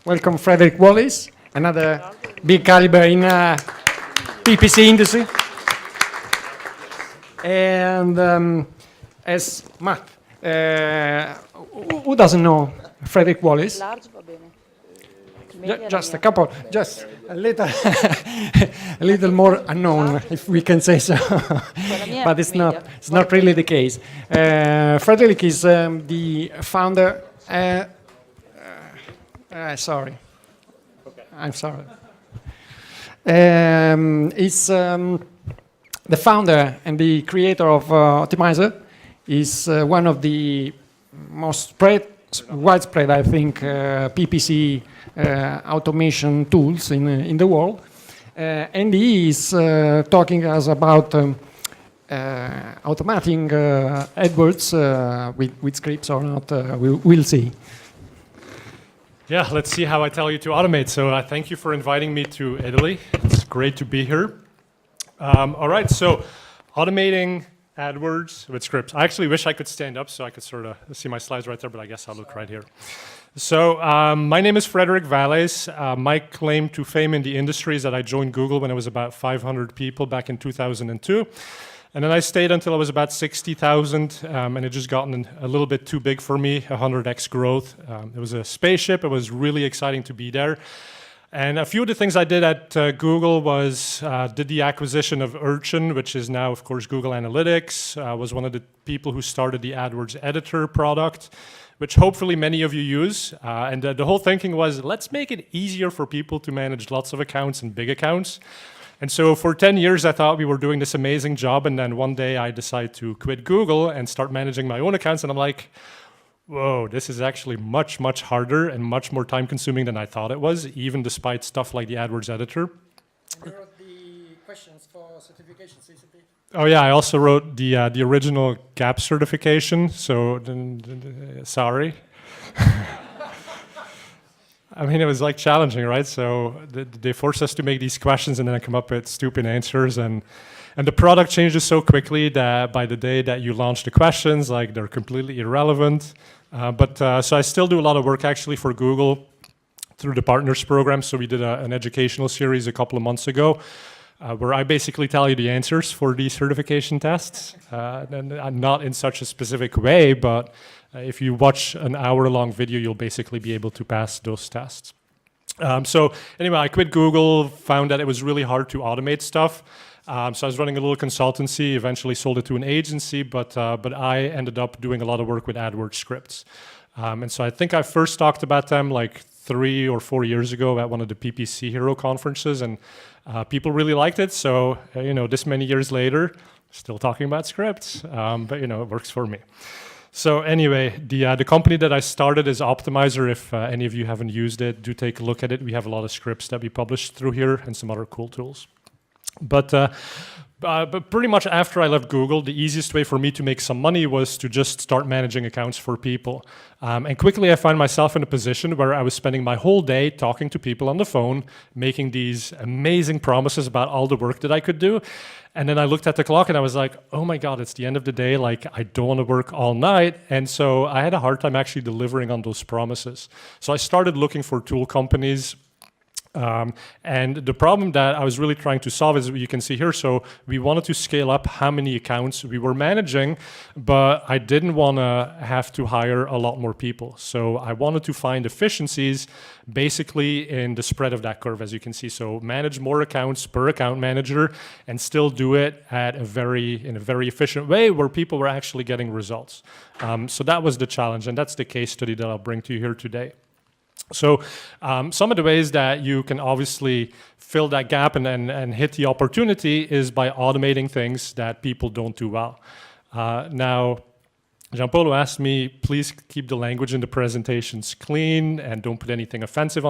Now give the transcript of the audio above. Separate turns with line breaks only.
welcome Frederick Vallaeys, another big caliber in PPC industry. And as Matt, who doesn't know Frederick Vallaeys? Just a couple, just a little, a little more unknown, if we can say so. But it's not really the case. Frederick is the founder. Sorry, I'm sorry. He's the founder and the creator of Optmyzr. Is one of the most widespread, I think, PPC automation tools in the world. And he is talking us about automating AdWords with scripts or not. We'll see.
Yeah, let's see how I tell you to automate. So thank you for inviting me to Italy. It's great to be here. All right, so automating AdWords with scripts. I actually wish I could stand up so I could sort of see my slides right there, but I guess I'll look right here. So my name is Frederick Vallaeys. My claim to fame in the industry is that I joined Google when I was about 500 people back in 2002. And then I stayed until I was about 60,000, and it just gotten a little bit too big for me, 100x growth. It was a spaceship. It was really exciting to be there. And a few of the things I did at Google was did the acquisition of Urchin, which is now, of course, Google Analytics. Was one of the people who started the AdWords editor product, which hopefully many of you use. And the whole thinking was, let's make it easier for people to manage lots of accounts and big accounts. And so for 10 years, I thought we were doing this amazing job. And then one day I decided to quit Google and start managing my own accounts. And I'm like, whoa, this is actually much, much harder and much more time consuming than I thought it was, even despite stuff like the AdWords editor.
You wrote the questions for certification, CCP?
Oh yeah, I also wrote the original GAP certification, so sorry. I mean, it was like challenging, right? So they forced us to make these questions and then come up with stupid answers, and the product changes so quickly that by the day that you launch the questions, like they're completely irrelevant. So I still do a lot of work actually for Google through the Partners program. So we did an educational series a couple of months ago where I basically tell you the answers for these certification tests. And not in such a specific way, but if you watch an hour-long video, you'll basically be able to pass those tests. So anyway, I quit Google, found that it was really hard to automate stuff. So I was running a little consultancy, eventually sold it to an agency, but I ended up doing a lot of work with AdWords scripts. And so I think I first talked about them like 3 or 4 years ago at one of the PPCHero conferences, and people really liked it. So, this many years later, still talking about scripts, but it works for me. So anyway, the company that I started is Optmyzr. If any of you haven't used it, do take a look at it. We have a lot of scripts that we publish through here and some other cool tools. But pretty much after I left Google, the easiest way for me to make some money was to just start managing accounts for people. And quickly I found myself in a position where I was spending my whole day talking to people on the phone, making these amazing promises about all the work that I could do. And then I looked at the clock and I was like, oh my God, it's the end of the day. Like, I don't want to work all night. And so I had a hard time actually delivering on those promises. So I started looking for tool companies. And the problem that I was really trying to solve is what you can see here. So we wanted to scale up how many accounts we were managing, but I didn't want to have to hire a lot more people. So I wanted to find efficiencies basically in the spread of that curve, as you can see. So manage more accounts per account manager and still do it at in a very efficient way where people were actually getting results. So that was the challenge, and that's the case study that I'll bring to you here today. So some of the ways that you can obviously fill that gap and hit the opportunity is by automating things that people don't do well. Now, Giampolo asked me, please keep the language in the presentations clean and don't put anything offensive on